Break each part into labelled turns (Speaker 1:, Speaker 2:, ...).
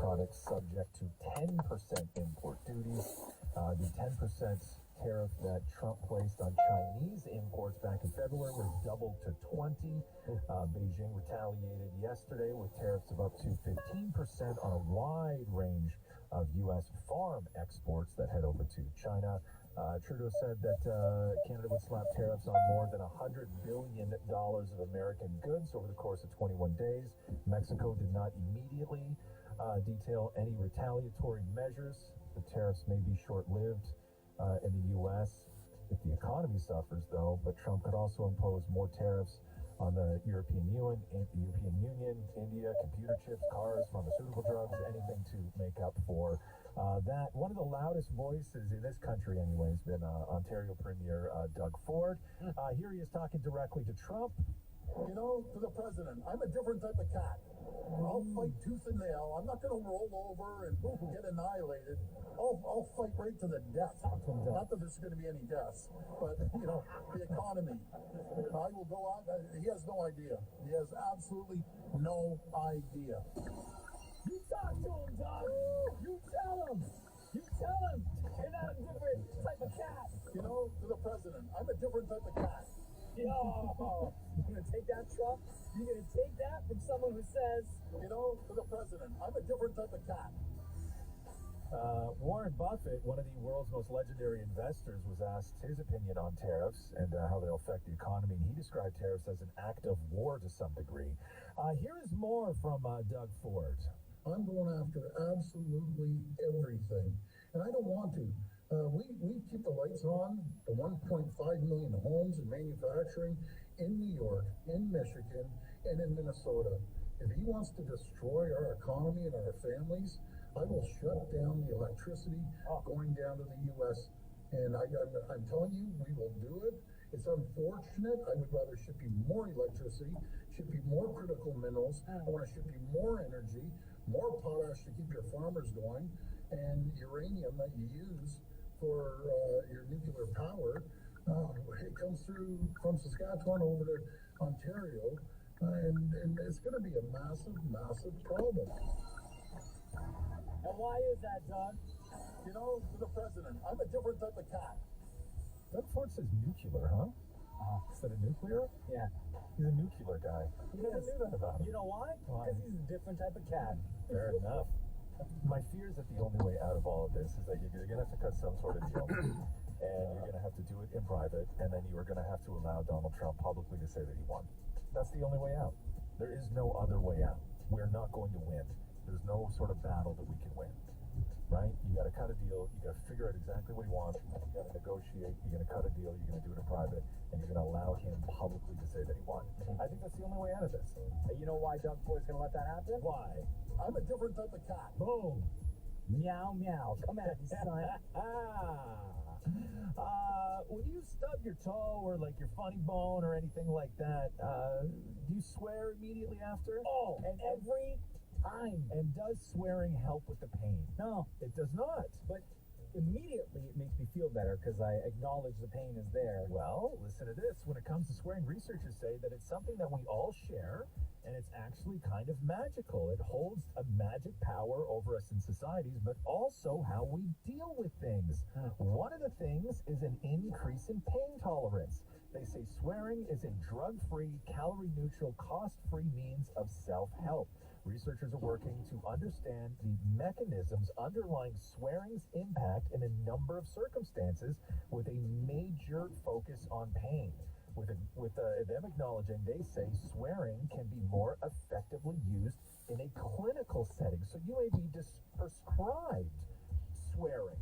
Speaker 1: products subject to 10% import duties. The 10% tariff that Trump placed on Chinese imports back in February was doubled to 20. Beijing retaliated yesterday with tariffs of up to 15% on a wide range of U.S. farm exports that head over to China. Trudeau said that Canada would slap tariffs on more than $100 billion of American goods over the course of 21 days. Mexico did not immediately detail any retaliatory measures. The tariffs may be short-lived in the U.S. if the economy suffers, though, but Trump could also impose more tariffs on the European Union, India, computer chips, cars, pharmaceutical drugs, anything to make up for that. One of the loudest voices in this country, anyway, has been Ontario Premier Doug Ford. Here he is talking directly to Trump.
Speaker 2: You know, to the president, I'm a different type of cat. I'll fight tooth and nail. I'm not going to roll over and get annihilated. I'll fight right to the death. Not that there's going to be any deaths, but, you know, the economy. I will go on. He has no idea. He has absolutely no idea.
Speaker 3: You talk to him, Doug. You tell him. You tell him. You're not a different type of cat.
Speaker 2: You know, to the president, I'm a different type of cat.
Speaker 3: Yo, you gonna take that, Trump? You gonna take that from someone who says,
Speaker 2: You know, to the president, I'm a different type of cat.
Speaker 1: Warren Buffett, one of the world's most legendary investors, was asked his opinion on tariffs and how they'll affect the economy. And he described tariffs as an act of war to some degree. Here is more from Doug Ford.
Speaker 2: I'm going after absolutely everything, and I don't want to. We keep the lights on, the 1.5 million homes and manufacturing in New York, in Michigan, and in Minnesota. If he wants to destroy our economy and our families, I will shut down the electricity going down to the U.S. And I'm telling you, we will do it. It's unfortunate. I would rather ship you more electricity, ship you more critical minerals. I want to ship you more energy, more potash to keep your farmers going, and uranium that you use for your nuclear power. It comes through from Saskatchewan over to Ontario, and it's going to be a massive, massive problem.
Speaker 3: and why is that, Doug?
Speaker 2: You know, to the president, I'm a different type of cat.
Speaker 1: Doug Ford says nuclear, huh? Instead of nuclear?
Speaker 3: Yeah.
Speaker 1: He's a nuclear guy. You never knew that about him.
Speaker 3: You know why?
Speaker 1: Why?
Speaker 3: Because he's a different type of cat.
Speaker 1: Fair enough. My fear is that the only way out of all of this is that you're going to have to cut some sort of deal. And you're going to have to do it in private. And then you are going to have to allow Donald Trump publicly to say that he won. That's the only way out. There is no other way out. We're not going to win. There's no sort of battle that we can win. Right? You got to cut a deal. You got to figure out exactly what he wants. You got to negotiate. You're going to cut a deal. You're going to do it in private. And you're going to allow him publicly to say that he won. I think that's the only way out of this.
Speaker 3: And you know why Doug Ford's gonna let that happen?
Speaker 1: Why?
Speaker 2: I'm a different type of cat.
Speaker 1: Boom.
Speaker 3: Meow, meow. Come at me, son.
Speaker 1: When you stub your toe or like your funny bone or anything like that, do you swear immediately after?
Speaker 3: Oh, and every time.
Speaker 1: And does swearing help with the pain?
Speaker 3: No,
Speaker 1: It does not.
Speaker 3: but immediately it makes me feel better because I acknowledge the pain is there.
Speaker 1: Well, listen to this. When it comes to swearing, researchers say that it's something that we all share, and it's actually kind of magical. It holds a magic power over us in societies, but also how we deal with things. One of the things is an increase in pain tolerance. They say swearing is a drug-free, calorie-neutral, cost-free means of self-help. Researchers are working to understand the mechanisms underlying swearing's impact in a number of circumstances with a major focus on pain. With them acknowledging, they say swearing can be more effectively used in a clinical setting. So you may be prescribed swearing.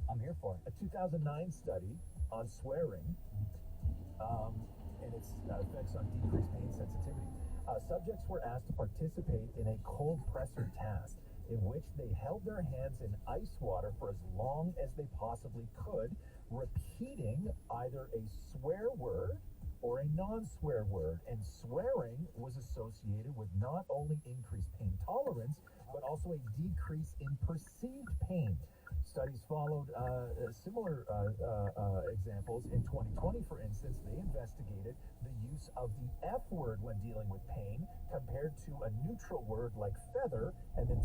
Speaker 3: I'm here for it.
Speaker 1: A 2009 study on swearing and its effects on decreased pain sensitivity. Subjects were asked to participate in a cold presser task in which they held their hands in ice water for as long as they possibly could, repeating either a swear word or a non-swear word. And swearing was associated with not only increased pain tolerance, but also a decrease in perceived pain. Studies followed similar examples. In 2020, for instance, they investigated the use of the F word when dealing with pain compared to a neutral word like feather, and then